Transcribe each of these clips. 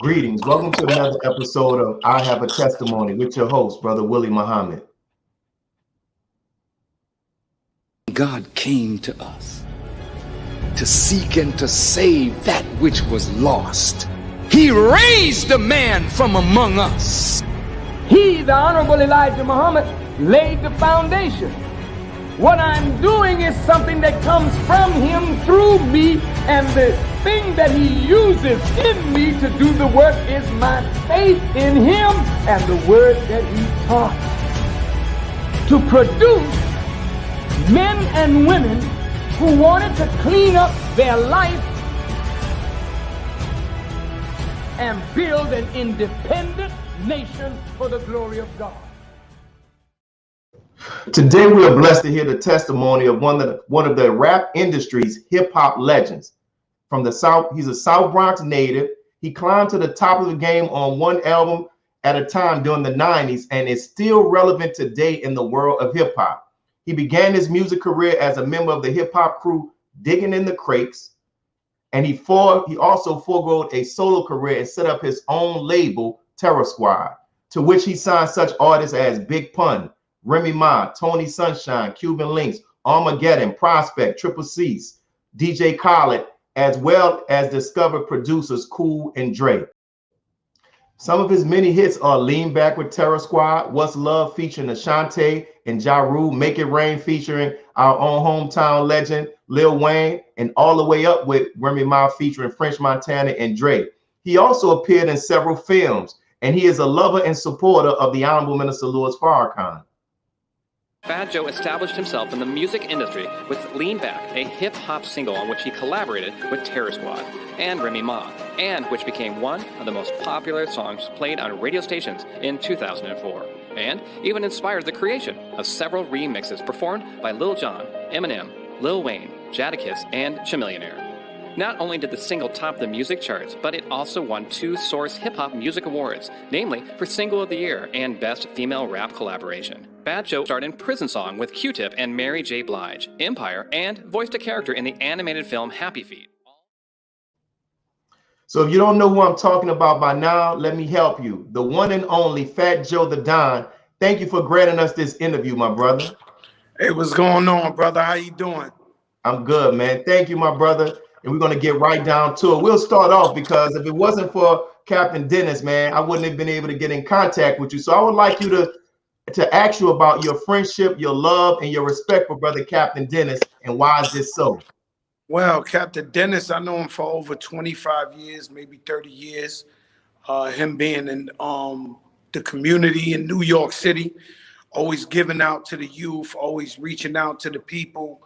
Greetings. Welcome to another episode of I Have a Testimony with your host, Brother Willie Muhammad. God came to us to seek and to save that which was lost. He raised a man from among us. He, the Honorable Elijah Muhammad, laid the foundation. What I'm doing is something that comes from him through me, and the thing that he uses in me to do the work is my faith in him and the word that he taught. To produce men and women who wanted to clean up their life and build an independent nation for the glory of God. Today we are blessed to hear the testimony of one of the rap industry's hip-hop legends. From the South, he's a South Bronx native. He climbed to the top of the game on one album at a time during the 90s and is still relevant today in the world of hip-hop. He began his music career as a member of the hip-hop crew Digging in the Crates, and he also foregoed a solo career and set up his own label, Terror Squad, to which he signed such artists as Big Pun, Remy Ma, Tony Sunshine, Cuban Links, Armageddon, Prospect, Triple C's, DJ Khaled, as well as discovered producers Cool and Dre. Some of his many hits are Lean Back with Terror Squad, What's Love featuring Ashanti and Ja Rule, Make It Rain featuring our own hometown legend Lil Wayne, and All the Way Up with Remy Ma featuring French Montana and Dre. He also appeared in several films, and he is a lover and supporter of the Honorable Minister Louis Farrakhan. Fat Joe established himself in the music industry with Lean Back, a hip-hop single on which he collaborated with Terror Squad and Remy Ma, and which became one of the most popular songs played on radio stations in 2004, and even inspired the creation of several remixes performed by Lil Jon, Eminem, Lil Wayne, Jadakiss, and Chamillionaire. Not only did the single top the music charts, but it also won 2 Source Hip Hop Music Awards, namely for Single of the Year and Best Female Rap Collaboration. Fat Joe starred in Prison Song with Q-Tip and Mary J. Blige, Empire, and voiced a character in the animated film Happy Feet. So if you don't know who I'm talking about by now, let me help you. The one and only Fat Joe the Don. Thank you for granting us this interview, my brother. Hey, what's going on, brother? How you doing? I'm good, man. Thank you, my brother. And we're going to get right down to it. We'll start off because if it wasn't for Captain Dennis, man, I wouldn't have been able to get in contact with you. So I would like you to ask you about your friendship, your love, and your respect for Brother Captain Dennis, and why is this so? Well, Captain Dennis, I know him for over 25 years, maybe 30 years. Him being in the community in New York City, always giving out to the youth, always reaching out to the people.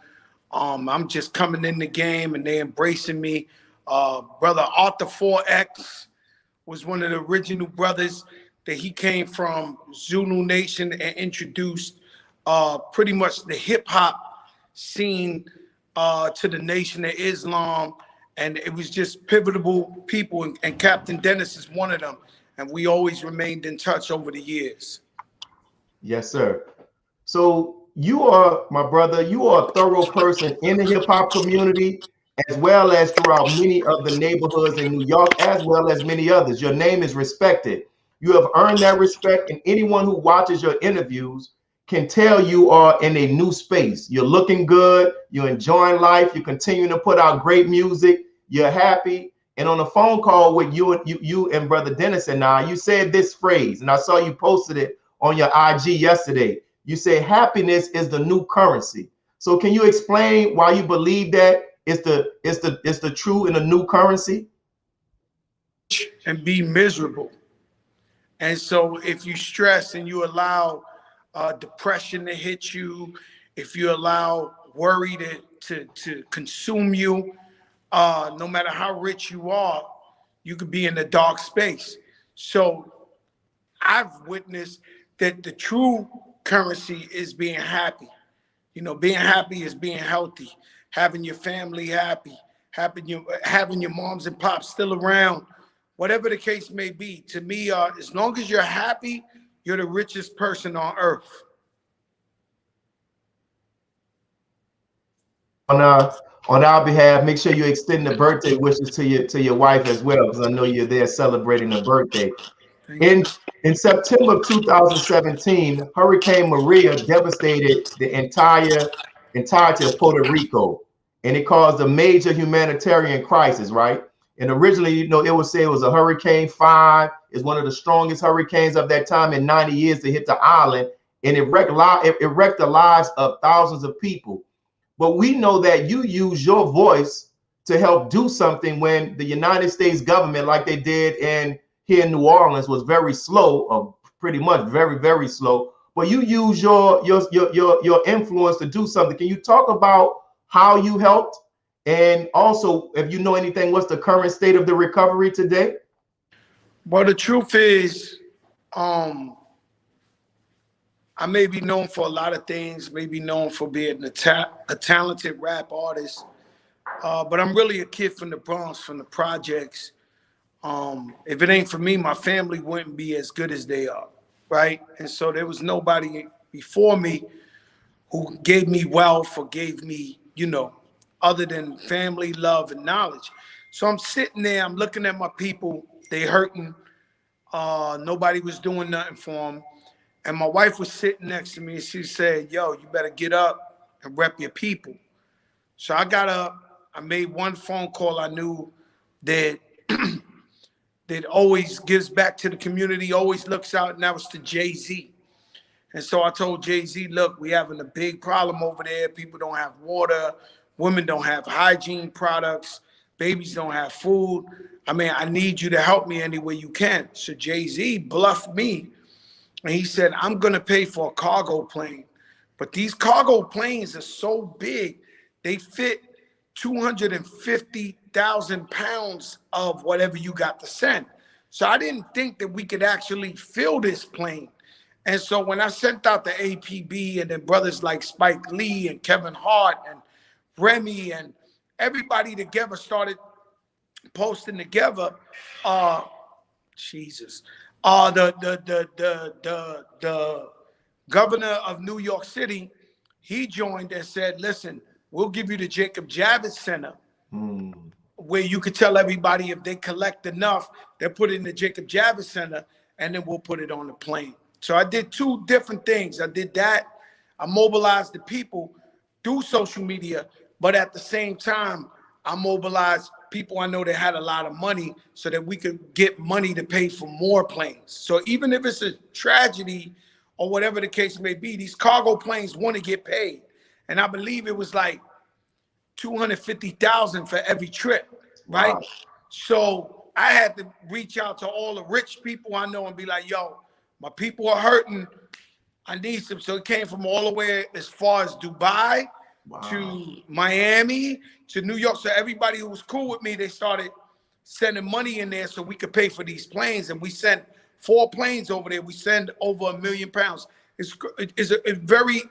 I'm just coming in the game and they embracing me. Brother Arthur 4X was one of the original brothers that he came from Zulu Nation and introduced pretty much the hip hop scene to the Nation of Islam. And it was just pivotal people. And Captain Dennis is one of them. And we always remained in touch over the years. Yes, sir. So you are, my brother, you are a thorough person in the hip-hop community, as well as throughout many of the neighborhoods in New York, as well as many others. Your name is respected. You have earned that respect, and anyone who watches your interviews can tell you are in a new space. You're looking good, you're enjoying life, you're continuing to put out great music, you're happy. And on a phone call with you and Brother Dennis and I, you said this phrase, and I saw you posted it on your IG yesterday. You say happiness is the new currency. So can you explain why you believe that it's the true and the new currency? And be miserable. And so if you stress and you allow depression to hit you, if you allow worry to consume you, no matter how rich you are, you could be in a dark space. So I've witnessed that the true currency is being happy. You know, being happy is being healthy, having your family happy, having your moms and pops still around, whatever the case may be. To me, as long as you're happy, you're the richest person on earth. on our behalf, make sure you extend the birthday wishes to your wife as well, because I know you're there celebrating her birthday. In September of 2017, Hurricane Maria devastated the entirety of Puerto Rico, and it caused a major humanitarian crisis, right? And originally, you know, it was said it was a Hurricane 5. It's one of the strongest hurricanes of that time in 90 years to hit the island, and it wrecked the lives of thousands of people. But we know that you use your voice to help do something when the United States government, like they did here in New Orleans, was very slow, or pretty much very, very slow. But you use your influence to do something. Can you talk about how you helped? And also, if you know anything, what's the current state of the recovery today? Well, the truth is, I may be known for a lot of things, maybe known for being a talented rap artist, but I'm really a kid from the Bronx, from the projects. If it ain't for me, my family wouldn't be as good as they are, right? And so there was nobody before me who gave me wealth or gave me, you know, other than family, love, and knowledge. So I'm sitting there, I'm looking at my people, they hurting. Nobody was doing nothing for them. And my wife was sitting next to me and she said, yo, you better get up and rep your people. So I got up, I made one phone call I knew that that always gives back to the community, always looks out, and that was to Jay-Z. And so I told Jay-Z, look, we having a big problem over there. People don't have water. Women don't have hygiene products. Babies don't have food. I mean, I need you to help me any way you can. So Jay-Z bluffed me. And he said, I'm going to pay for a cargo plane. But these cargo planes are so big, they fit 250,000 pounds of whatever you got to send. So I didn't think that we could actually fill this plane. And so when I sent out the APB and then brothers like Spike Lee and Kevin Hart and Remy and everybody together started posting together, Jesus. The governor of New York City, he joined and said, listen, we'll give you the Jacob Javits Center, where you could tell everybody if they collect enough, they'll put it in the Jacob Javits Center, and then we'll put it on the plane. So I did two different things. I did that. I mobilized the people through social media, but at the same time, I mobilized people I know that had a lot of money so that we could get money to pay for more planes. So even if it's a tragedy or whatever the case may be, these cargo planes want to get paid. And I believe it was like 250,000 for every trip, right? Wow. So I had to reach out to all the rich people I know and be like, yo, my people are hurting. I need some. So it came from all the way as far as Dubai, wow, to Miami, to New York. So everybody who was cool with me, they started sending money in there so we could pay for these planes. And we sent 4 planes over there. We send over £1 million. It's a very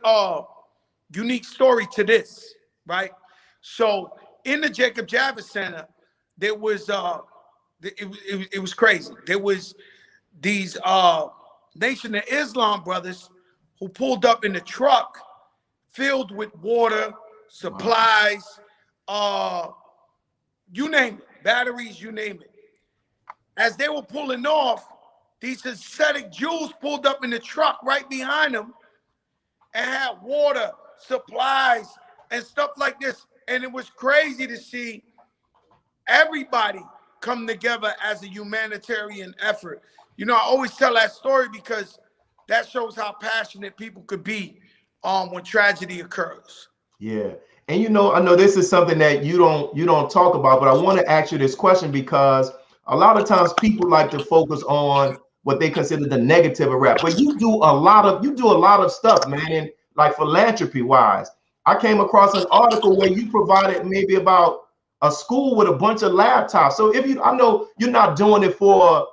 unique story to this, right? So in the Jacob Javits Center, there was it was crazy. There was these Nation of Islam brothers who pulled up in the truck filled with water, supplies, you name it, batteries, you name it. As they were pulling off, these Hasidic Jews pulled up in the truck right behind them and had water, supplies, and stuff like this. And it was crazy to see everybody come together as a humanitarian effort. You know, I always tell that story because that shows how passionate people could be when tragedy occurs. Yeah. And you know, I know this is something that you don't talk about, but I want to ask you this question because a lot of times people like to focus on what they consider the negative of rap. But you do a lot of stuff, man, and like philanthropy wise. I came across an article where you provided maybe about a school with a bunch of laptops. So I know you're not doing it for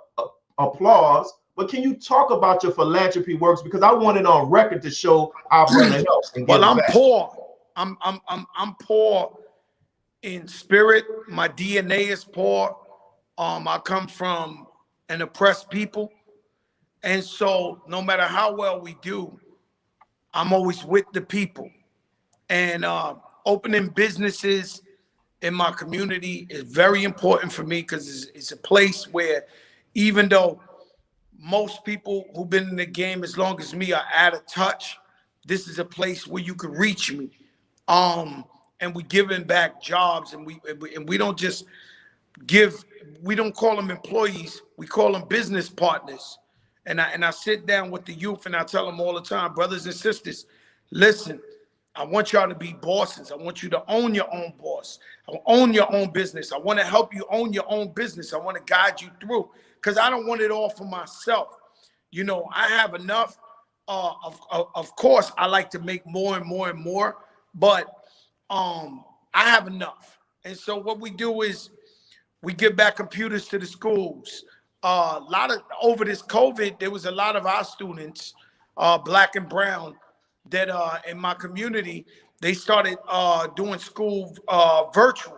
applause, but can you talk about your philanthropy works? Because I want it on record to show our brother help. Well, I'm poor. I'm poor in spirit. My DNA is poor. I come from an oppressed people. And so no matter how well we do, I'm always with the people. And Opening businesses in my community is very important for me because it's a place where, even though most people who've been in the game as long as me are out of touch, this is a place where you can reach me. And we giving back jobs, and we don't just give, we don't call them employees, we call them business partners. And I sit down with the youth and I tell them all the time, brothers and sisters, listen, I want y'all to be bosses. I want you to own your own boss. Own your own business. I want to help you own your own business. I want to guide you through, because I don't want it all for myself. You know, I have enough. Of course, I like to make more and more and more, but I have enough. And so what we do is we give back computers to the schools. Over this COVID, there was a lot of our students, black and brown, that in my community, they started doing school virtual,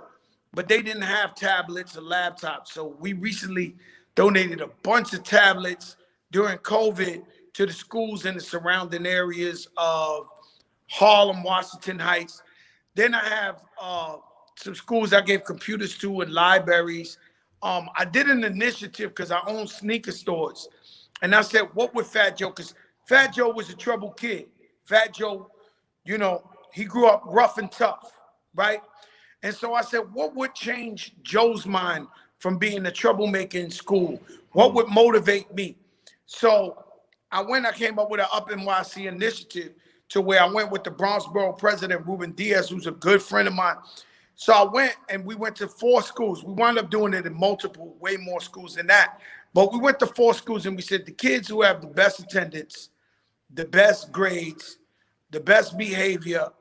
but they didn't have tablets or laptops. So we recently donated a bunch of tablets during COVID to the schools in the surrounding areas of Harlem, Washington Heights. Then I have some schools I gave computers to and libraries. I did an initiative because I own sneaker stores. And I said, what would Fat Joe, because Fat Joe was a troubled kid. Fat Joe, you know, he grew up rough and tough, right? And so I said, what would change Joe's mind from being a troublemaker in school? What would motivate me? So I came up with an Up NYC initiative, to where I went with the Bronx Borough President, Ruben Diaz, who's a good friend of mine. So I went and we went to 4 schools. We wound up doing it in multiple, way more schools than that. But we went to 4 schools and we said the kids who have the best attendance, the best grades, the best behavior,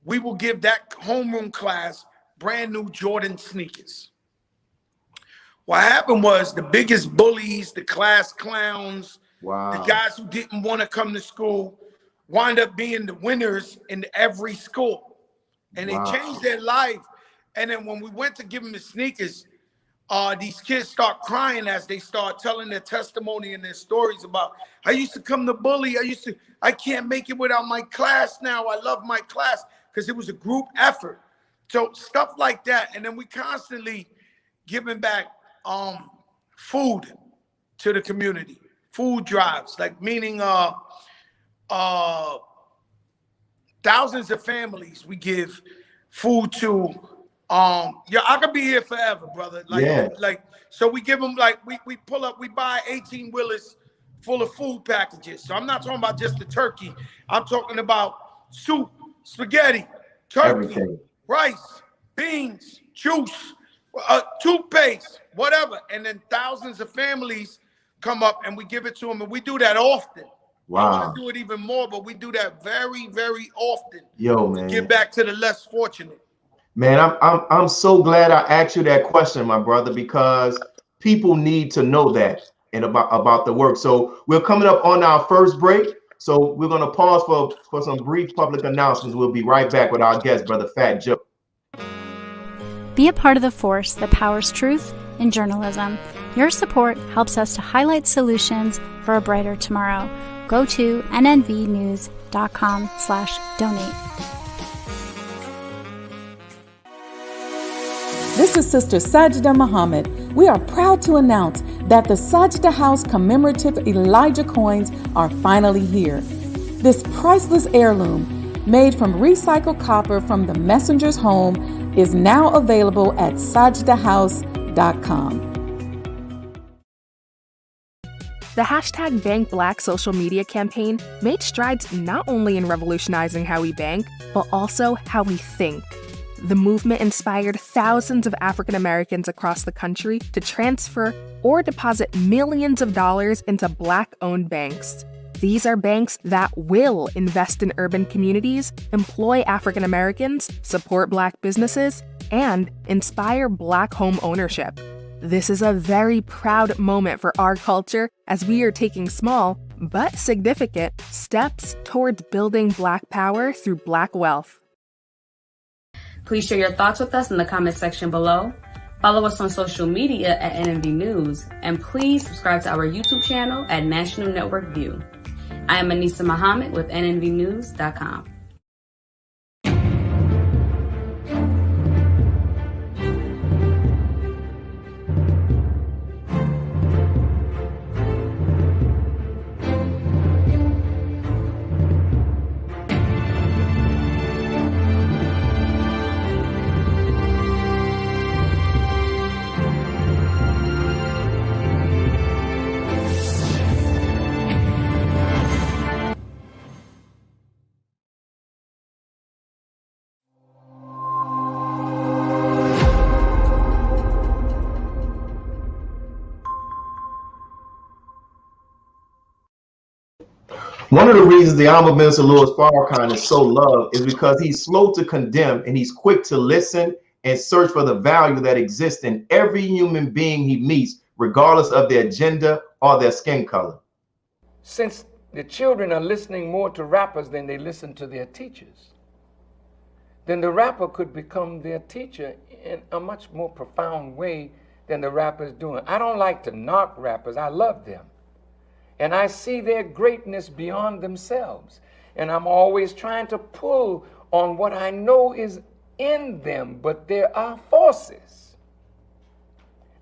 we will give that homeroom class brand new Jordan sneakers. What happened was the biggest bullies, the class clowns, the guys who didn't want to come to school wind up being the winners in every school. And they changed their life. And then when we went to give them the sneakers, these kids start crying as they start telling their testimony and their stories about, I used to come to bully. I can't make it without my class now. I love my class, because it was a group effort. So stuff like that. And then we constantly giving back food to the community, food drives, like meaning thousands of families we give food to. Yeah, I could be here forever, brother. So we give them, like, we pull up, we buy 18 wheelers full of food packages. So I'm not talking about just the turkey. I'm talking about soup, spaghetti, turkey, rice, beans, juice, toothpaste, whatever. And then thousands of families come up and we give it to them. And we do that often. I want to do it even more, but we do that very, very often. Yo, man. To give back to the less fortunate. Man, I'm so glad I asked you that question, my brother, because people need to know that and about the work. So we're coming up on our first break. So we're going to pause for some brief public announcements. We'll be right back with our guest, Brother Fat Joe. Be a part of the force that powers truth in journalism. Your support helps us to highlight solutions for a brighter tomorrow. Go to nnvnews.com/donate. This is Sister Sajda Muhammad. We are proud to announce that the Sajda House commemorative Elijah coins are finally here. This priceless heirloom, made from recycled copper from the messenger's home, is now available at sajdahouse.com. The hashtag Bank Black social media campaign made strides not only in revolutionizing how we bank, but also how we think. The movement inspired thousands of African Americans across the country to transfer or deposit millions of dollars into Black-owned banks. These are banks that will invest in urban communities, employ African Americans, support Black businesses, and inspire Black home ownership. This is a very proud moment for our culture as we are taking small, but significant, steps towards building Black power through Black wealth. Please share your thoughts with us in the comment section below. Follow us on social media at NNV News, and please subscribe to our YouTube channel at National Network View. I am Anissa Muhammad with NNVnews.com. One of the reasons the Honorable Minister Louis Farrakhan is so loved is because he's slow to condemn and he's quick to listen and search for the value that exists in every human being he meets, regardless of their gender or their skin color. Since the children are listening more to rappers than they listen to their teachers, then the rapper could become their teacher in a much more profound way than the rapper is doing. I don't like to knock rappers. I love them. And I see their greatness beyond themselves. And I'm always trying to pull on what I know is in them. But there are forces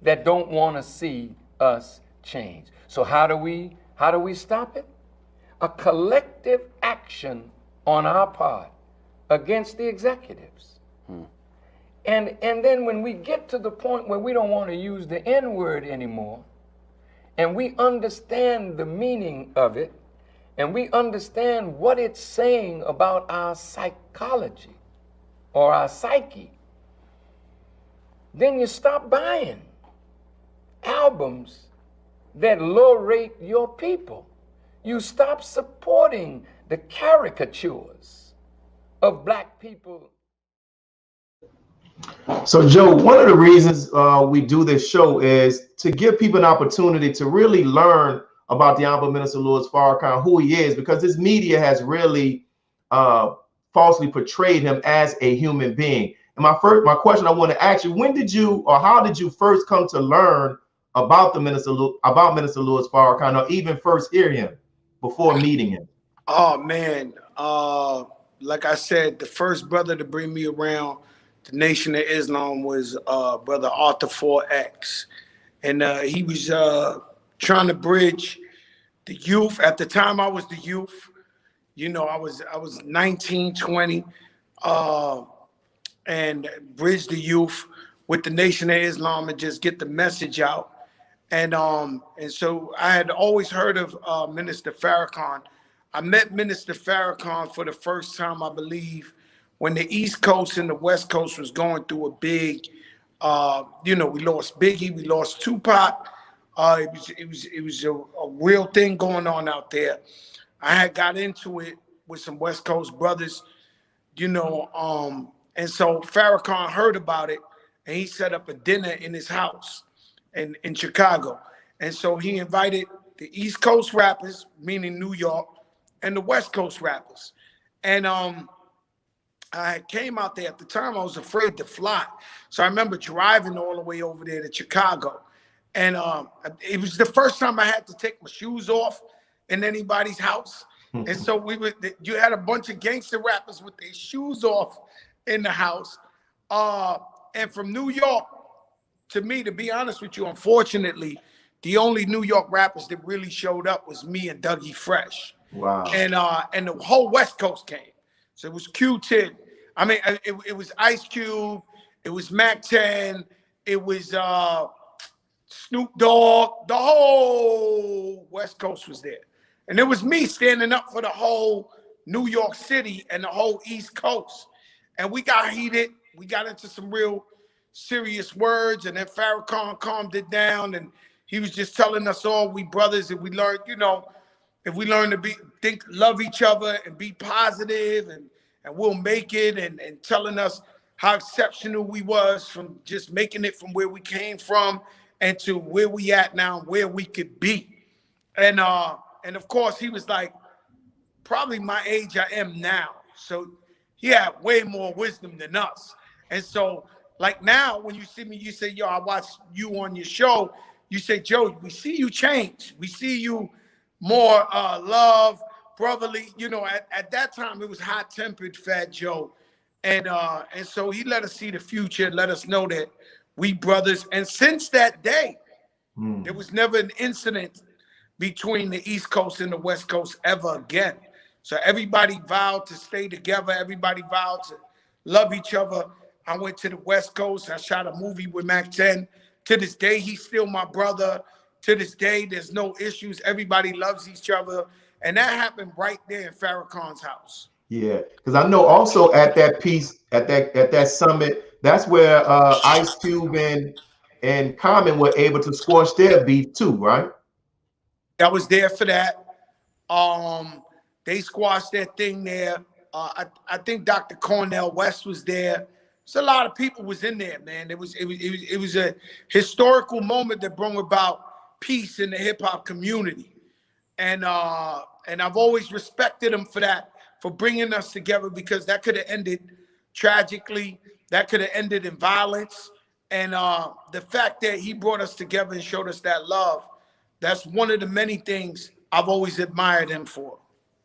that don't want to see us change. So how do we stop it? A collective action on our part against the executives. And then when we get to the point where we don't want to use the N-word anymore, and we understand the meaning of it, and we understand what it's saying about our psychology or our psyche, then you stop buying albums that low-rate your people. You stop supporting the caricatures of black people. So, Joe, one of the reasons we do this show is to give people an opportunity to really learn about the Honorable Minister Louis Farrakhan, who he is, because this media has really falsely portrayed him as a human being. And my question I want to ask you: when did you, or how did you first come to learn about Minister Louis Farrakhan, or even first hear him before meeting him? Oh man, like I said, the first brother to bring me around the Nation of Islam was Brother Arthur 4X. And he was trying to bridge the youth. At the time I was the youth, you know, I was 19, 20, and bridge the youth with the Nation of Islam and just get the message out. And so I had always heard of Minister Farrakhan. I met Minister Farrakhan for the first time, I believe, when the East Coast and the West Coast was going through a big, you know, we lost Biggie, we lost Tupac. It was a real thing going on out there. I had got into it with some West Coast brothers, you know, and so Farrakhan heard about it, and he set up a dinner in his house in Chicago. And so he invited the East Coast rappers, meaning New York, and the West Coast rappers. And I came out there. At the time, I was afraid to fly. So I remember driving all the way over there to Chicago. And it was the first time I had to take my shoes off in anybody's house. And so you had a bunch of gangster rappers with their shoes off in the house. And from New York, to me, to be honest with you, unfortunately, the only New York rappers that really showed up was me and Dougie Fresh. Wow. And the whole West Coast came. So it was Q-Tip. I mean, it was Ice Cube, it was Mac 10, it was Snoop Dogg. The whole West Coast was there. And it was me standing up for the whole New York City and the whole East Coast. And we got heated. We got into some real serious words. And then Farrakhan calmed it down. And he was just telling us all, we brothers, and we learned, you know, if we learn to love each other and be positive, and we'll make it, and telling us how exceptional we was from just making it from where we came from and to where we at now, where we could be. And of course, he was like probably my age I am now. So he had way more wisdom than us. And so like now when you see me, you say, yo, I watch you on your show. You say, Joe, we see you change. We see you more love, brotherly. You know, at that time it was hot-tempered Fat Joe. And so he let us see the future, let us know that we brothers. And since that day, there was never an incident between the East Coast and the West Coast ever again. So everybody vowed to stay together. Everybody vowed to love each other. I went to the West Coast. I shot a movie with Mac 10. To this day, he's still my brother. To this day, there's no issues. Everybody loves each other. And that happened right there in Farrakhan's house. Yeah, because I know also at that piece, at that summit, that's where Ice Cube and Common were able to squash their beef too, right? I was there for that. They squashed their thing there. I think Dr. Cornell West was there. So a lot of people was in there, man. It was a historical moment that brought about peace in the hip hop community, and I've always respected him for that, for bringing us together, because that could have ended tragically, that could have ended in violence, and the fact that he brought us together and showed us that love, that's one of the many things I've always admired him for.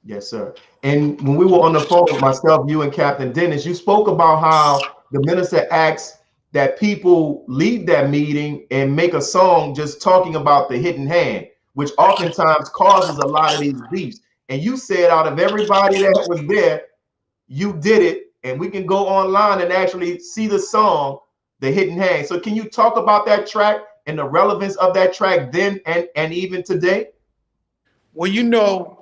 Yes, sir. And when we were on the phone with myself, you and Captain Dennis, you spoke about how the minister asked that people leave that meeting and make a song just talking about the hidden hand, which oftentimes causes a lot of these beefs. And you said out of everybody that was there, you did it. And we can go online and actually see the song, The Hidden Hand. So can you talk about that track and the relevance of that track then and even today? Well, you know,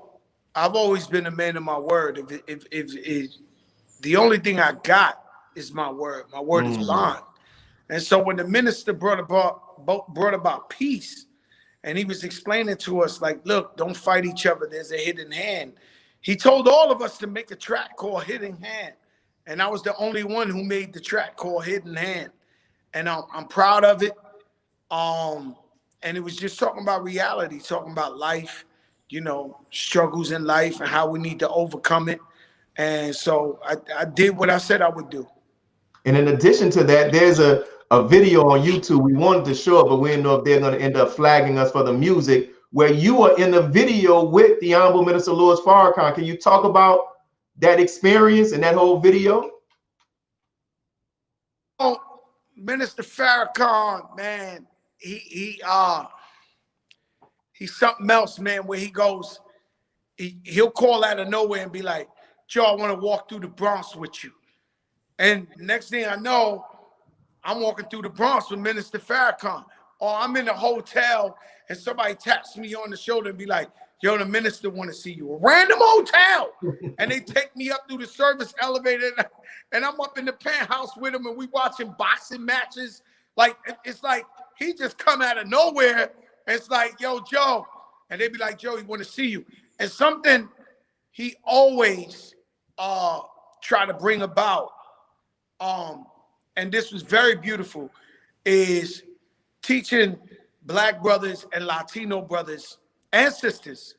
I've always been a man of my word. If the only thing I got is my word is bond. And so when the minister brought about peace, and he was explaining to us, like, look, don't fight each other. There's a hidden hand. He told all of us to make a track called Hidden Hand. And I was the only one who made the track called Hidden Hand. And I'm proud of it. And it was just talking about reality, talking about life, you know, struggles in life and how we need to overcome it. And so I did what I said I would do. And in addition to that, there's a video on YouTube. We wanted to show it, but we didn't know if they're going to end up flagging us for the music, where you are in the video with the Honorable Minister Louis Farrakhan. Can you talk about that experience and that whole video? Oh, Minister Farrakhan, man, he's something else, man, where he goes, he'll call out of nowhere and be like, Joe, I want to walk through the Bronx with you. And next thing I know, I'm walking through the Bronx with Minister Farrakhan. Or I'm in a hotel and somebody taps me on the shoulder and be like, yo, the minister want to see you. A random hotel. And they take me up through the service elevator and I'm up in the penthouse with him and we watching boxing matches. Like, it's like he just come out of nowhere. And it's like, yo, Joe. And they be like, Joe, he want to see you. And something he always try to bring about, and this was very beautiful, is teaching Black brothers and Latino brothers and sisters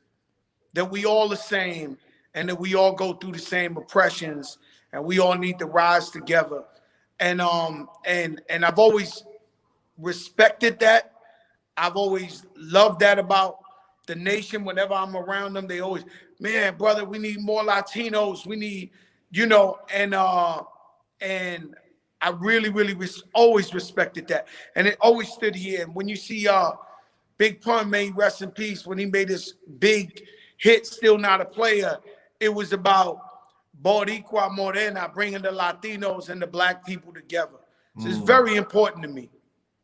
that we all the same and that we all go through the same oppressions and we all need to rise together. And I've always respected that. I've always loved that about the nation. Whenever I'm around them, they always, man, brother, we need more Latinos. We need, you know, and I really always respected that. And it always stood here. And when you see Big Pun, may rest in peace, when he made this big hit, Still Not a Player, it was about Boricua Morena, bringing the Latinos and the Black people together. So it's very important to me.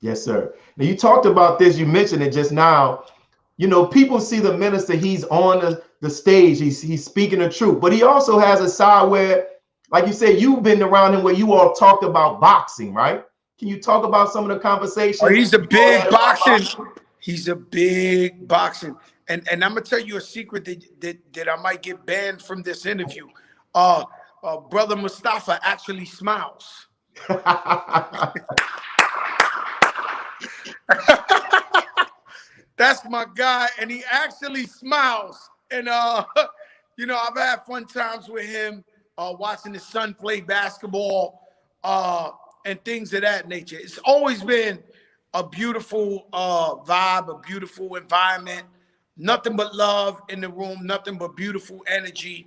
Yes, sir. Now, you talked about this, you mentioned it just now. You know, people see the minister, he's on the stage, he's speaking the truth, but he also has a side where, like you said, you've been around him where you all talked about boxing, right? Can you talk about some of the conversations? Oh, he's a big boxing. He's a big boxing. And I'm gonna tell you a secret that I might get banned from this interview. Brother Mustafa actually smiles. That's my guy, and he actually smiles. And you know, I've had fun times with him, watching his son play basketball, and things of that nature. It's always been a beautiful vibe, a beautiful environment, nothing but love in the room, nothing but beautiful energy.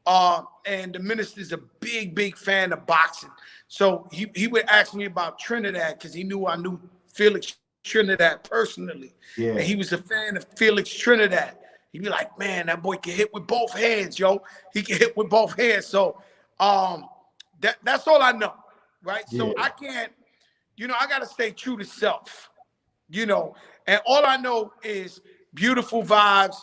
And the minister's a big fan of boxing. So he would ask me about Trinidad because he knew I knew Felix Trinidad personally. Yeah. And he was a fan of Felix Trinidad. He'd be like, man, that boy can hit with both hands, yo. He can hit with both hands. So that's all I know, right? Yeah. So I can't, you know, I got to stay true to self, you know. And all I know is beautiful vibes,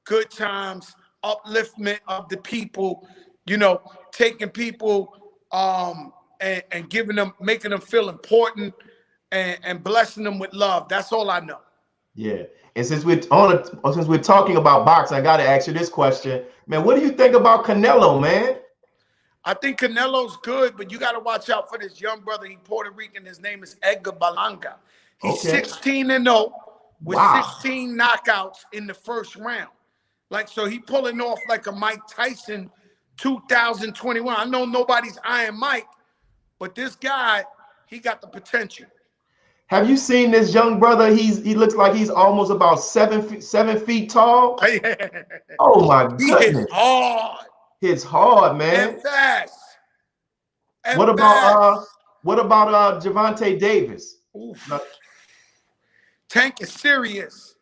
good times, upliftment of the people, you know, taking people and giving them, making them feel important and blessing them with love. That's all I know. Yeah. And since we're talking about boxing, I got to ask you this question, man. What do you think about Canelo, man? I think Canelo's good, but you got to watch out for this young brother. He's Puerto Rican. His name is Edgar Berlanga. He's 16-0 with 16 knockouts in the first round. Like, so he pulling off like a Mike Tyson 2021. I know nobody's eyeing Mike, but this guy, he got the potential. Have you seen this young brother? He looks like he's almost about 7 feet tall. Oh my goodness. He hits hard. Hits hard, man. And fast. And what about Gervonta Davis? Tank is serious.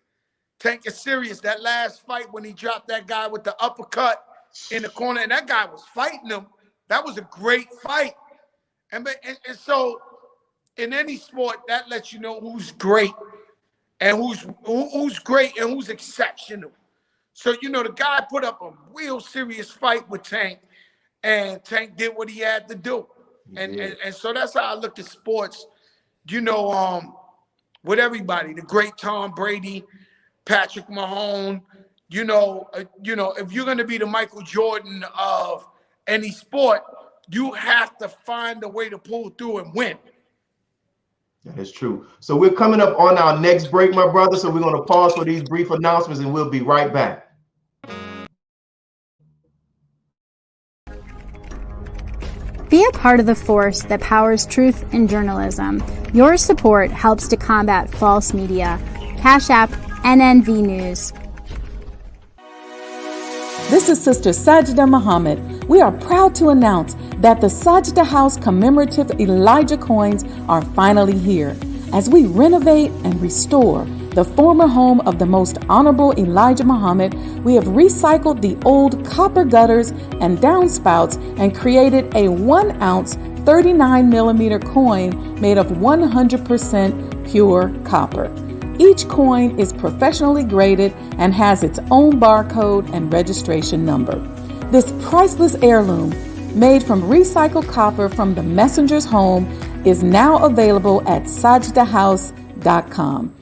Tank is serious. That last fight when he dropped that guy with the uppercut in the corner, and that guy was fighting him. That was a great fight. And so in any sport, that lets you know who's great and who's great and who's exceptional. So, you know, the guy put up a real serious fight with Tank, and Tank did what he had to do. And so that's how I look at sports, you know, with everybody, the great Tom Brady, Patrick Mahomes, you know, if you're going to be the Michael Jordan of any sport, you have to find a way to pull through and win. That is true. So we're coming up on our next break, my brother. So we're going to pause for these brief announcements and we'll be right back. Be a part of the force that powers truth in journalism. Your support helps to combat false media. Cash App NNV News. This is Sister Sajda Muhammad. We are proud to announce that the Sajda House commemorative Elijah coins are finally here. As we renovate and restore the former home of the Most Honorable Elijah Muhammad, we have recycled the old copper gutters and downspouts and created a 1 ounce 39mm coin made of 100% pure copper. Each coin is professionally graded and has its own barcode and registration number. This priceless heirloom, made from recycled copper from the messenger's home, is now available at sajdahouse.com.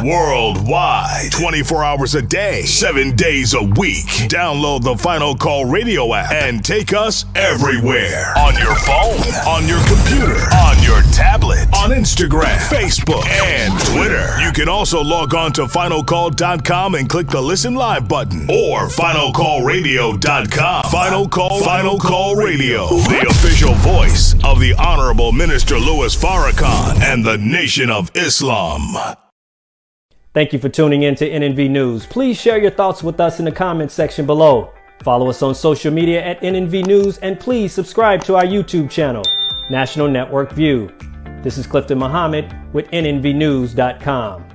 Worldwide, 24 hours a day, 7 days a week. Download the Final Call radio app and take us everywhere. On your phone, on your computer, on your tablet, on Instagram, Facebook, and Twitter. You can also log on to finalcall.com and click the Listen Live button, or finalcallradio.com. Final Call Radio, the official voice of the Honorable Minister Louis Farrakhan and the Nation of Islam. Thank you for tuning in to NNV News. Please share your thoughts with us in the comments section below. Follow us on social media at NNV News, and please subscribe to our YouTube channel, National Network View. This is Clifton Muhammad with NNVnews.com.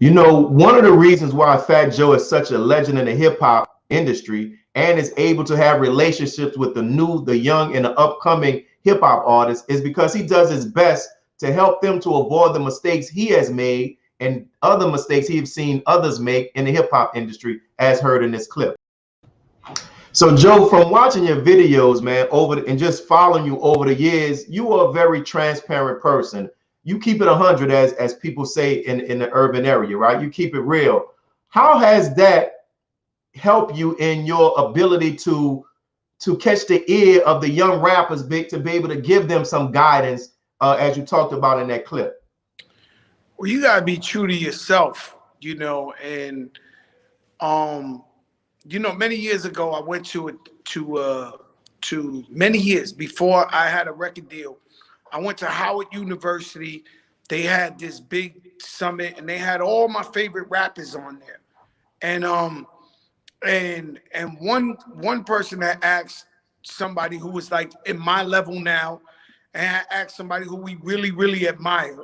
You know, one of the reasons why Fat Joe is such a legend in the hip hop industry and is able to have relationships with the young, and the upcoming hip hop artists is because he does his best to help them to avoid the mistakes he has made and other mistakes he has seen others make in the hip hop industry, as heard in this clip. So Joe, from watching your videos, man, and just following you over the years, you are a very transparent person. You keep it 100, as people say in the urban area, right? You keep it real. How has that helped you in your ability to catch the ear of the young rappers, to be able to give them some guidance, as you talked about in that clip? Well, you gotta be true to yourself, you know. And you know, many years ago, I went to many years before I had a record deal. I went to Howard University. They had this big summit, and they had all my favorite rappers on there. And one person had asked somebody who was like in my level now, and I asked somebody who we really, really admire,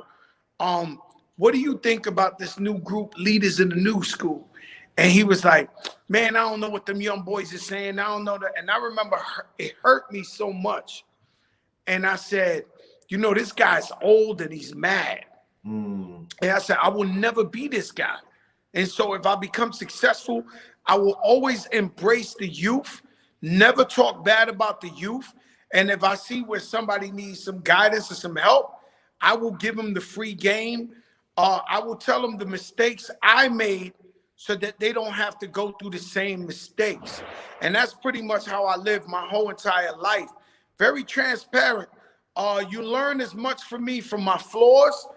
what do you think about this new group, Leaders in the New School? And he was like, man, I don't know what them young boys are saying. I don't know that. And I remember it hurt me so much. And I said, you know, this guy's old and he's mad. And I said, I will never be this guy. And so if I become successful, I will always embrace the youth, never talk bad about the youth. And if I see where somebody needs some guidance or some help, I will give them the free game. I will tell them the mistakes I made so that they don't have to go through the same mistakes. And that's pretty much how I live my whole entire life. Very transparent. You learn as much from me from my flaws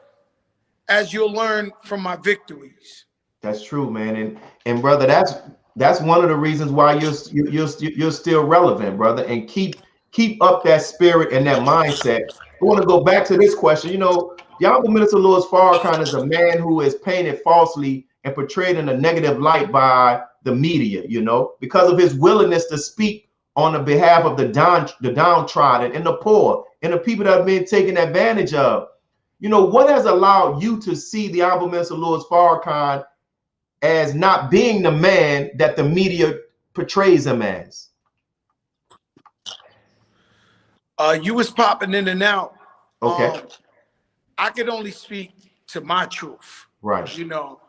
as you'll learn from my victories. That's true, man. And brother, that's one of the reasons why you're still relevant, brother. And keep up that spirit and that mindset. I want to go back to this question. You know, the Honorable Minister Louis Farrakhan is a man who is painted falsely and portrayed in a negative light by the media, you know, because of his willingness to speak on the behalf of the downtrodden and the poor and the people that have been taken advantage of. You know, what has allowed you to see the Honorable Minister Louis Farrakhan as not being the man that the media portrays him as? You was popping in and out. Okay. I could only speak to my truth. Right. You know,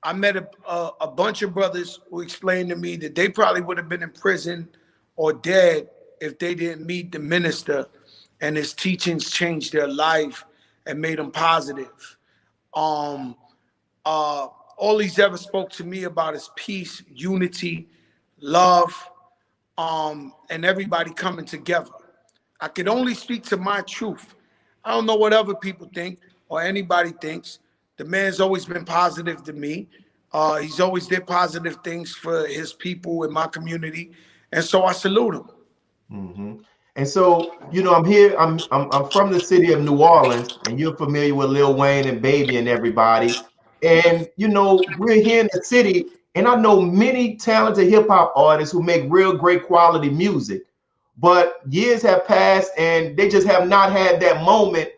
I met a bunch of brothers who explained to me that they probably would have been in prison or dead if they didn't meet the minister and his teachings changed their life and made them positive. All he's ever spoke to me about is peace, unity, love, and everybody coming together. I could only speak to my truth. I don't know what other people think or anybody thinks. The man's always been positive to me. He's always did positive things for his people in my community. And so I salute him. Mm-hmm. And so, you know, I'm here. I'm from the city of New Orleans, and you're familiar with Lil Wayne and Baby and everybody. And, you know, we're here in the city, and I know many talented hip hop artists who make real great quality music. But years have passed and they just have not had that moment.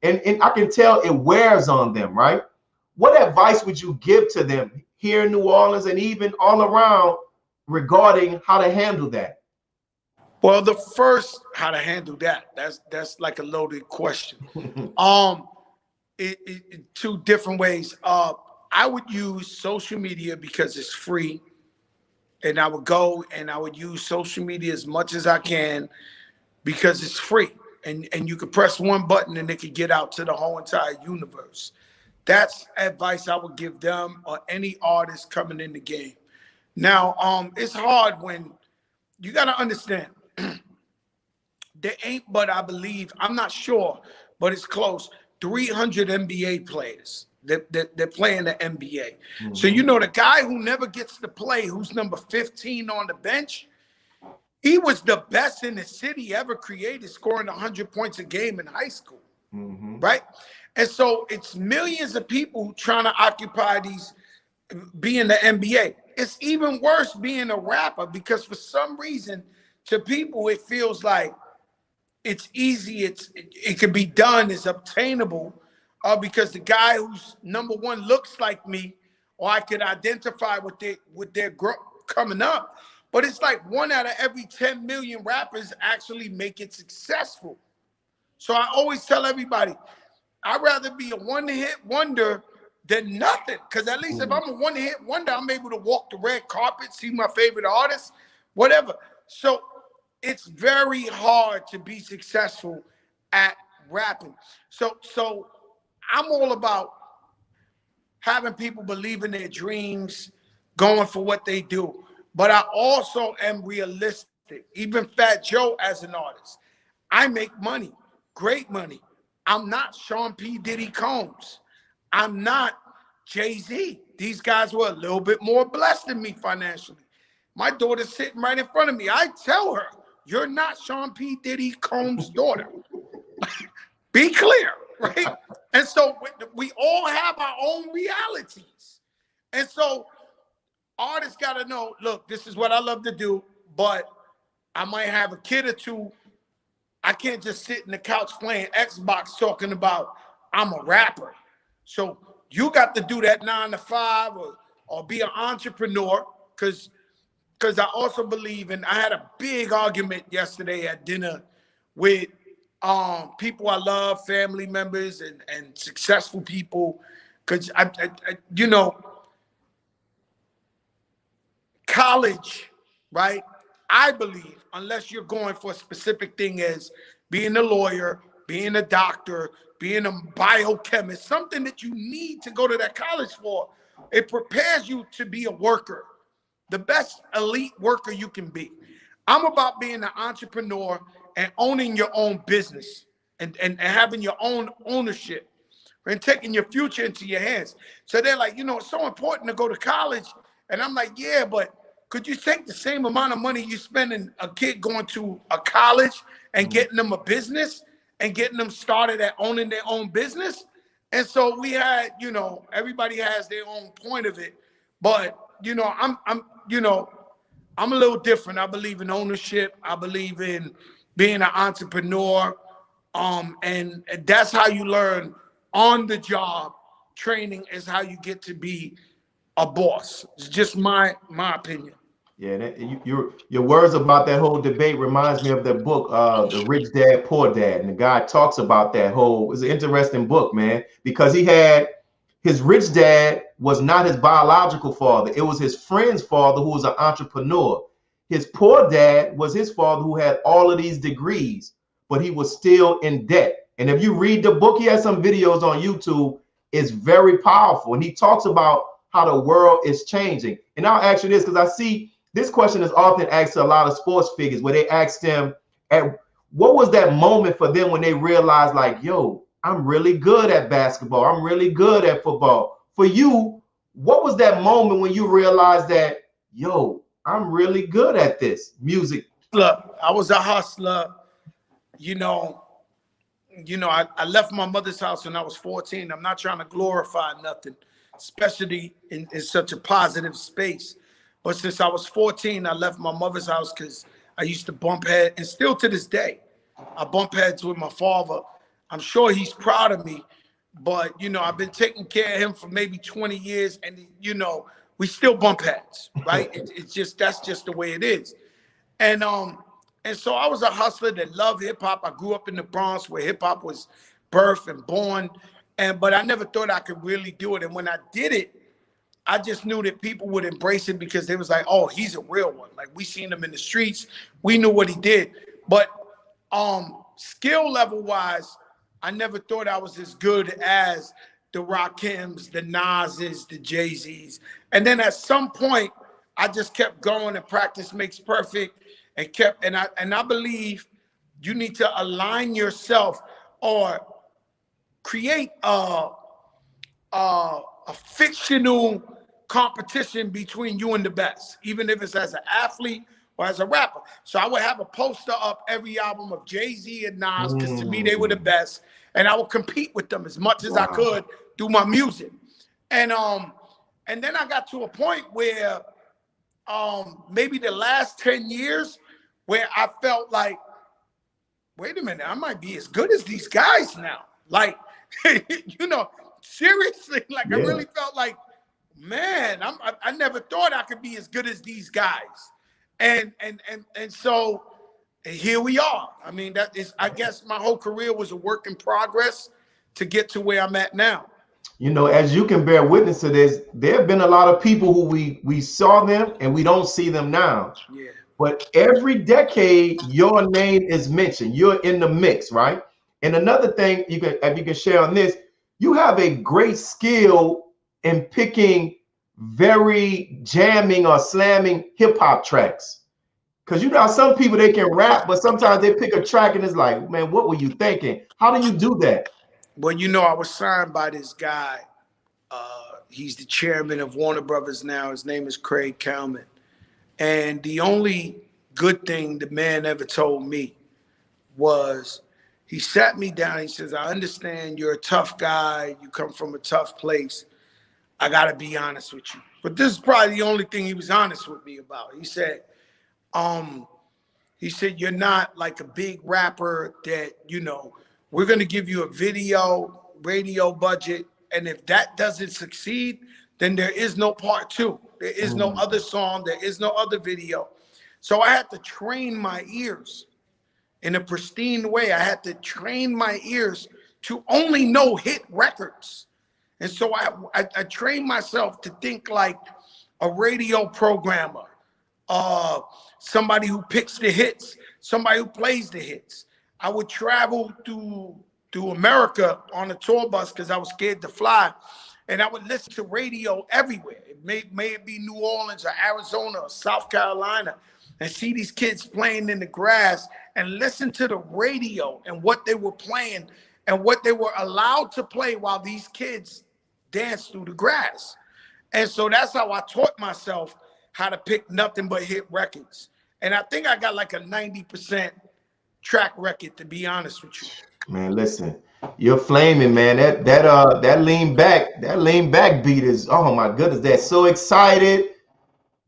And I can tell it wears on them, right? What advice would you give to them here in New Orleans and even all around regarding how to handle that? Well, the first, how to handle that, that's like a loaded question. Two different ways. I would use social media because it's free. And I would go and I would use social media as much as I can because it's free. And you could press one button and it could get out to the whole entire universe. That's advice I would give them or any artist coming in the game. Now, it's hard when you got to understand there ain't, but I believe, I'm not sure, but it's close, 300 NBA players. They're playing the NBA. Mm-hmm. So, you know, the guy who never gets to play, who's number 15 on the bench, he was the best in the city ever created, scoring 100 points a game in high school, right? And so it's millions of people trying to occupy these, be in the NBA. It's even worse being a rapper because for some reason, to people, it feels like it's easy, it can be done, it's obtainable. Because the guy who's number one looks like me, or I could identify with their coming up. But it's like 1 out of every 10 million rappers actually make it successful. So I always tell everybody, I'd rather be a one-hit wonder than nothing. Because at least if I'm a one-hit wonder, I'm able to walk the red carpet, see my favorite artists, whatever. So it's very hard to be successful at rapping. So I'm all about having people believe in their dreams, going for what they do. But I also am realistic. Even Fat Joe as an artist, I make money, great money. I'm not Sean P. Diddy Combs. I'm not Jay-Z. These guys were a little bit more blessed than me financially. My daughter's sitting right in front of me. I tell her, you're not Sean P. Diddy Combs' daughter. Be clear. Right? And so we all have our own realities. And so artists got to know, look, this is what I love to do, but I might have a kid or two. I can't just sit in the couch playing Xbox talking about I'm a rapper. So you got to do that 9 to 5 or be an entrepreneur, because I also believe in, I had a big argument yesterday at dinner with people I love, family members and successful people, because I you know, college, right? I believe, unless you're going for a specific thing as being a lawyer, being a doctor, being a biochemist, something that you need to go to that college for, it prepares you to be a worker, the best elite worker you can be. I'm about being an entrepreneur and owning your own business and having your own ownership and taking your future into your hands. So they're like, you know, it's so important to go to college. And I'm like, yeah, but could you take the same amount of money you spend in a kid going to a college and getting them a business and getting them started at owning their own business? And so we had, you know, everybody has their own point of it. But, you know, I'm a little different. I believe in ownership. I believe in being an entrepreneur. And that's how you learn on the job. Training is how you get to be a boss. It's just my opinion. Yeah, your words about that whole debate reminds me of that book, The Rich Dad, Poor Dad. And the guy talks about that whole, it's an interesting book, man, because he had, his rich dad was not his biological father. It was his friend's father who was an entrepreneur. His poor dad was his father who had all of these degrees, but he was still in debt. And if you read the book, he has some videos on YouTube. It's very powerful. And he talks about how the world is changing. And I'll ask you this, because I see this question is often asked to a lot of sports figures, where they ask them, what was that moment for them when they realized, like, yo, I'm really good at basketball, I'm really good at football. For you, what was that moment when you realized that, yo, I'm really good at this music? Look, I was a hustler. You know, I left my mother's house when I was 14. I'm not trying to glorify nothing, especially in such a positive space. But since I was 14, I left my mother's house because I used to bump heads, and still to this day, I bump heads with my father. I'm sure he's proud of me, but, you know, I've been taking care of him for maybe 20 years, and, you know, we still bump heads, right? It's just, that's just the way it is. And so I was a hustler that loved hip hop. I grew up in the Bronx where hip hop was birthed and born, but I never thought I could really do it. And when I did it, I just knew that people would embrace it because they was like, oh, he's a real one. Like, we seen him in the streets. We knew what he did. But skill level wise, I never thought I was as good as the Rakims, the Nas's, the Jay-Z's. And then at some point, I just kept going, and practice makes perfect, and I believe you need to align yourself or create a fictional competition between you and the best, even if it's as an athlete or as a rapper. So I would have a poster up every album of Jay-Z and Nas, because to me they were the best, and I would compete with them as much as I could through my music. And then I got to a point where maybe the last 10 years where I felt like, wait a minute, I might be as good as these guys now. Like, you know, seriously, like, yeah. I really felt like, man, I never thought I could be as good as these guys. And so here we are. I mean, that is, I guess my whole career was a work in progress to get to where I'm at now. You know, as you can bear witness to this, there have been a lot of people who we saw them and we don't see them now. Yeah. But every decade, your name is mentioned. You're in the mix, right? And another thing you can share on this, you have a great skill in picking very jamming or slamming hip hop tracks. Because you know, some people, they can rap, but sometimes they pick a track and it's like, man, what were you thinking? How do you do that? Well, you know, I was signed by this guy. He's the chairman of Warner Brothers now. His name is Craig Kalman. And the only good thing the man ever told me was, he sat me down. He says, I understand you're a tough guy. You come from a tough place. I got to be honest with you. But this is probably the only thing he was honest with me about. He said, you're not like a big rapper that, you know, we're going to give you a radio budget, And if that doesn't succeed, then there is no part 2. There is no other song. There is no other video. So I had to train my ears in a pristine way. I had to train my ears to only know hit records. And so I trained myself to think like a radio programmer, somebody who picks the hits, somebody who plays the hits. I would travel to America on a tour bus because I was scared to fly. And I would listen to radio everywhere. It may it be New Orleans or Arizona or South Carolina, and see these kids playing in the grass and listen to the radio and what they were playing and what they were allowed to play while these kids danced through the grass. And so that's how I taught myself how to pick nothing but hit records. And I think I got like a 90% track record, to be honest with you. Man, listen, you're flaming, man. That lean back beat is, oh my goodness, that's so excited.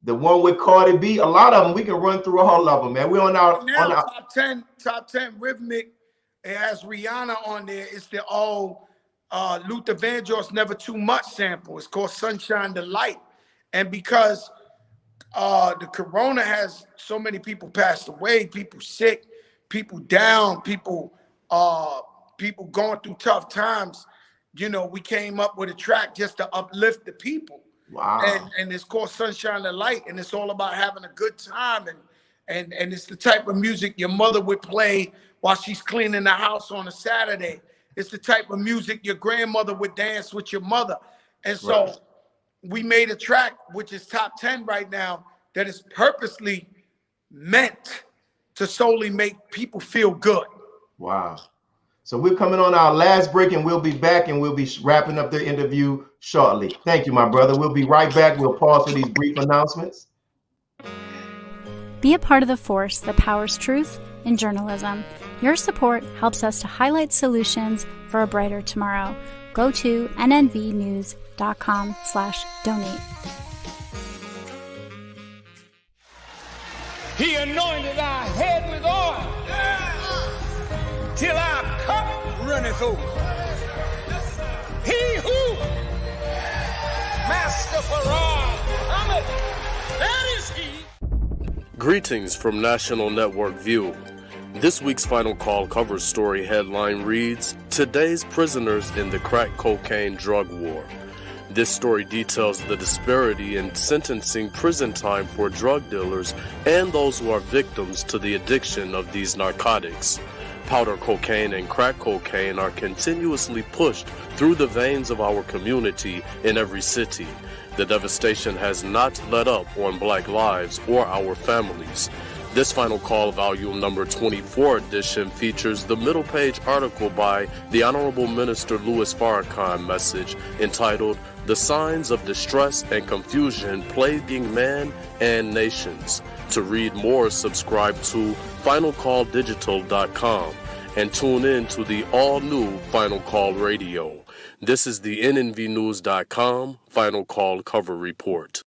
The one with Cardi B, a lot of them, we can run through all of them, man. We're on our top 10 rhythmic. It has Rihanna on there. It's the old Luther Vandross Never Too Much sample. It's called Sunshine Delight. And because the corona has so many people passed away, people sick, people down, people going through tough times, you know, we came up with a track just to uplift the people. Wow. And it's called Sunshine and Light, and it's all about having a good time, and it's the type of music your mother would play while she's cleaning the house on a Saturday. It's the type of music your grandmother would dance with your mother. And so we made a track which is top 10 right now that is purposely meant to solely make people feel good. Wow. So we're coming on our last break, and we'll be back, and we'll be wrapping up the interview shortly. Thank you, my brother. We'll be right back. We'll pause for these brief announcements. Be a part of the force that powers truth in journalism. Your support helps us to highlight solutions for a brighter tomorrow. Go to nnvnews.com/donate. He anointed our head with oil till our cup runneth over. He who, Master Farrakhan, Muhammad, that is he. Greetings from National Network View. This week's Final Call cover story headline reads, Today's Prisoners in the Crack Cocaine Drug War. This story details the disparity in sentencing prison time for drug dealers and those who are victims to the addiction of these narcotics. Powder cocaine and crack cocaine are continuously pushed through the veins of our community in every city. The devastation has not let up on Black lives or our families. This Final Call volume number 24 edition features the middle page article by the Honorable Minister Louis Farrakhan message entitled The Signs of Distress and Confusion Plaguing Man and Nations. To read more, subscribe to finalcalldigital.com and tune in to the all-new Final Call Radio. This is the nnvnews.com Final Call cover report.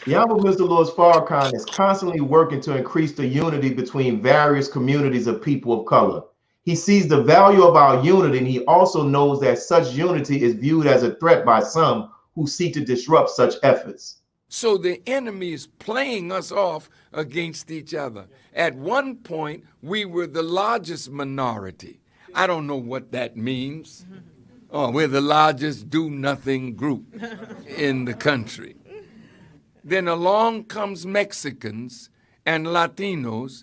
The Honorable Minister Louis Farrakhan is constantly working to increase the unity between various communities of people of color. He sees the value of our unity, and he also knows that such unity is viewed as a threat by some who seek to disrupt such efforts. So the enemy is playing us off against each other. At one point, we were the largest minority. I don't know what that means. Oh, we're the largest do-nothing group in the country. Then along comes Mexicans and Latinos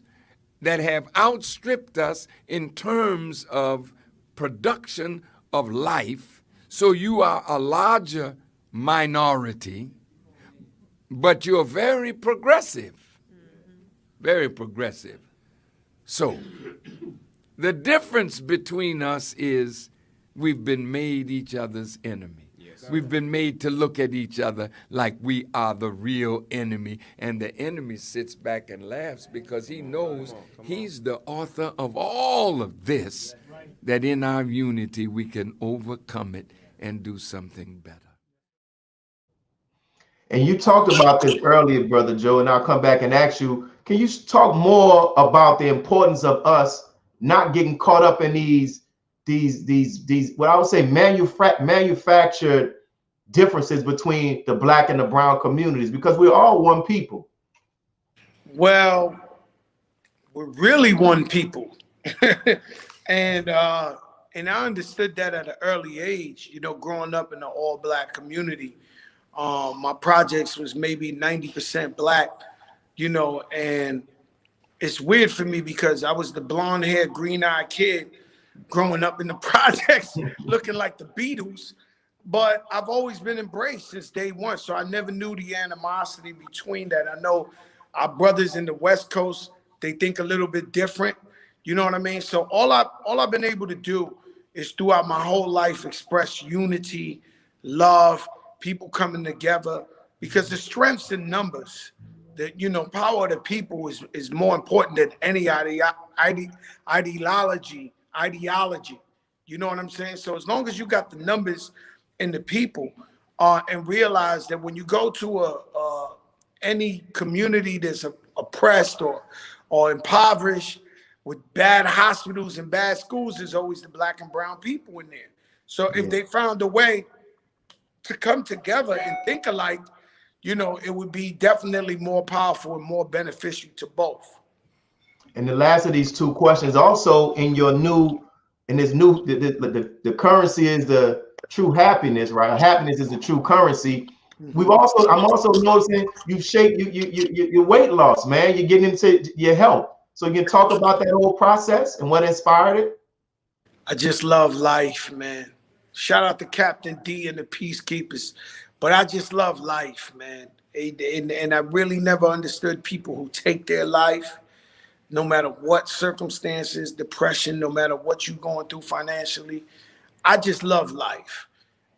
that have outstripped us in terms of production of life. So you are a larger minority, but you're very progressive, very progressive. So the difference between us is we've been made each other's enemy. We've been made to look at each other like we are the real enemy, and the enemy sits back and laughs because he knows he's the author of all of this, that in our unity we can overcome it and do something better. And you talked about this earlier, Brother Joe, and I'll come back and ask you, can you talk more about the importance of us not getting caught up in these what I would say manufactured differences between the black and the brown communities, because we're all one people. Well, we're really one people. And I understood that at an early age, you know, growing up in the all black community. My projects was maybe 90% black, you know, and it's weird for me because I was the blonde haired, green eyed kid growing up in the projects looking like the Beatles, but I've always been embraced since day one. So I never knew the animosity between that. I know our brothers in the West Coast, they think a little bit different. You know what I mean? So all I've been able to do is throughout my whole life express unity, love, people coming together, because the strength's in numbers. That, you know, power of the people is more important than any ideology. You know what I'm saying? So as long as you got the numbers and the people, and realize that when you go to any community that's oppressed or impoverished with bad hospitals and bad schools, there's always the black and brown people in there. So if they found a way to come together and think alike, you know, it would be definitely more powerful and more beneficial to both. And the last of these two questions, also in your the currency is the true happiness, right? Happiness is the true currency. I'm also noticing you've shaped your weight loss, man. You're getting into your health. So you can talk about that whole process and what inspired it. I just love life, man. Shout out to Captain D and the Peacekeepers. But I just love life, man. And I really never understood people who take their life, no matter what circumstances, depression, no matter what you're going through financially. I just love life.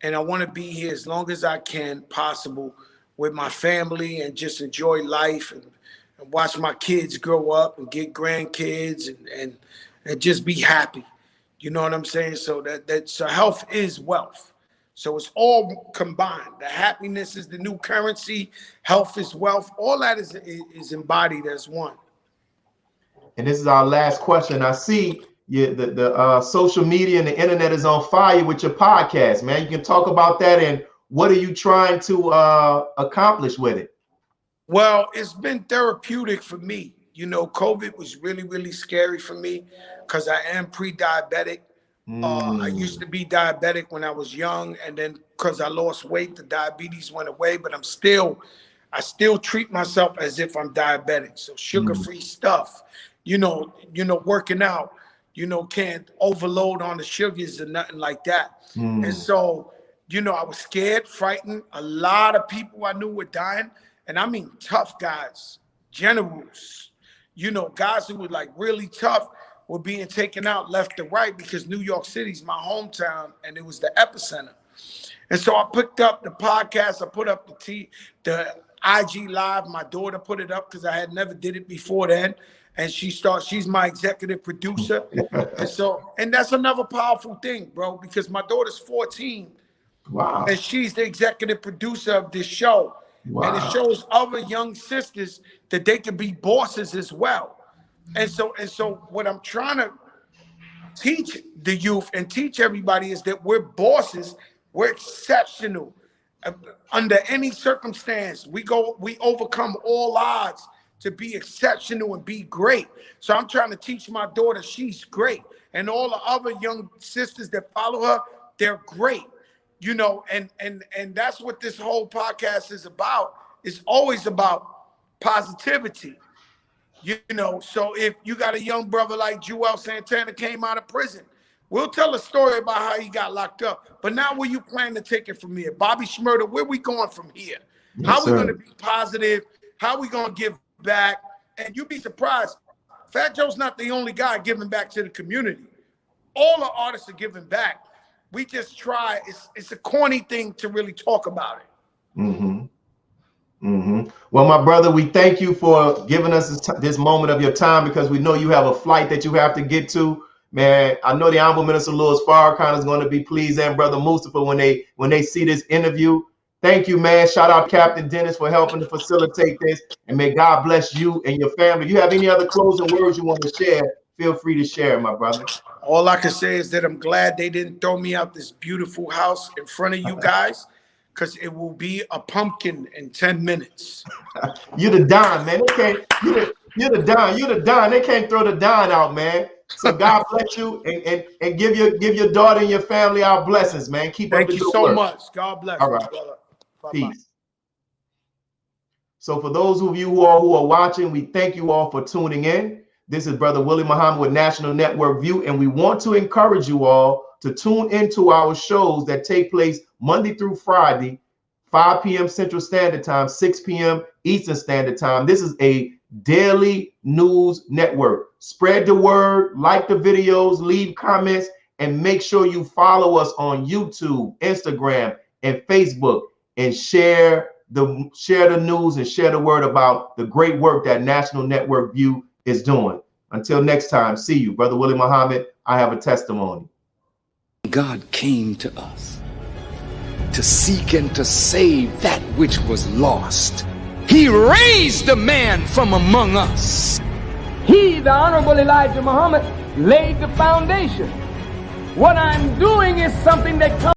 And I want to be here as long as I can possible with my family and just enjoy life and watch my kids grow up and get grandkids and just be happy. You know what I'm saying? So so health is wealth. So it's all combined. The happiness is the new currency. Health is wealth. All that is embodied as one. And this is our last question. I see the social media and the internet is on fire with your podcast, man. You can talk about that and what are you trying to accomplish with it? Well, it's been therapeutic for me. You know, COVID was really, really scary for me because I am pre-diabetic. I used to be diabetic when I was young, and then because I lost weight, the diabetes went away, but I still treat myself as if I'm diabetic. So sugar-free stuff, you know, working out, you know, can't overload on the sugars or nothing like that. And so, you know, I was scared, frightened. A lot of people I knew were dying. And I mean, tough guys, generals, you know, guys who were like really tough were being taken out left to right because New York City's my hometown and it was the epicenter. And so I picked up the podcast. I put up the IG Live. My daughter put it up because I had never did it before then. And she's my executive producer. and that's another powerful thing, bro, because my daughter's 14. Wow. And she's the executive producer of this show. Wow. And it shows other young sisters that they can be bosses as well. And so what I'm trying to teach the youth and teach everybody is that we're bosses. We're exceptional. Under any circumstance, we overcome all odds to be exceptional and be great. So I'm trying to teach my daughter she's great. And all the other young sisters that follow her, they're great. You know, and that's what this whole podcast is about. It's always about positivity. You know, so if you got a young brother like Joel Santana came out of prison, we'll tell a story about how he got locked up. But now where you plan to take it from here? Bobby Shmurda, where we going from here? Yes, how are we going to be positive? How are we going to give back? And you'd be surprised. Fat Joe's not the only guy giving back to the community. All the artists are giving back. We just try. It's a corny thing to really talk about it. Well, my brother, we thank you for giving us this moment of your time because we know you have a flight that you have to get to. Man, I know the Honorable Minister Louis Farrakhan is going to be pleased, and Brother Mustafa when they see this interview. Thank you, man. Shout out Captain Dennis for helping to facilitate this. And may God bless you and your family. You have any other closing words you want to share? Feel free to share, my brother. All I can say is that I'm glad they didn't throw me out this beautiful house in front of you guys, because it will be a pumpkin in 10 minutes. You're the Don, man. They can't. You're the Don. You're the Don. They can't throw the Don out, man. So God bless you and give your daughter and your family our blessings, man. Keep up the good work. Thank you so much. God bless. All right. You, brother. Bye-bye. Peace. So for those of you who are watching, we thank you all for tuning in. This is Brother Willie Muhammad with National Network View, and we want to encourage you all to tune into our shows that take place Monday through Friday, 5 p.m. Central Standard Time, 6 p.m. Eastern Standard Time. This is a daily news network. Spread the word, like the videos, leave comments, and make sure you follow us on YouTube, Instagram, and Facebook, and share the news and share the word about the great work that National Network View is doing. Until next time, see you. Brother Willie Muhammad, I have a testimony. God came to us to seek and to save that which was lost. He raised a man from among us. He, the Honorable Elijah Muhammad, laid the foundation. What I'm doing is something that comes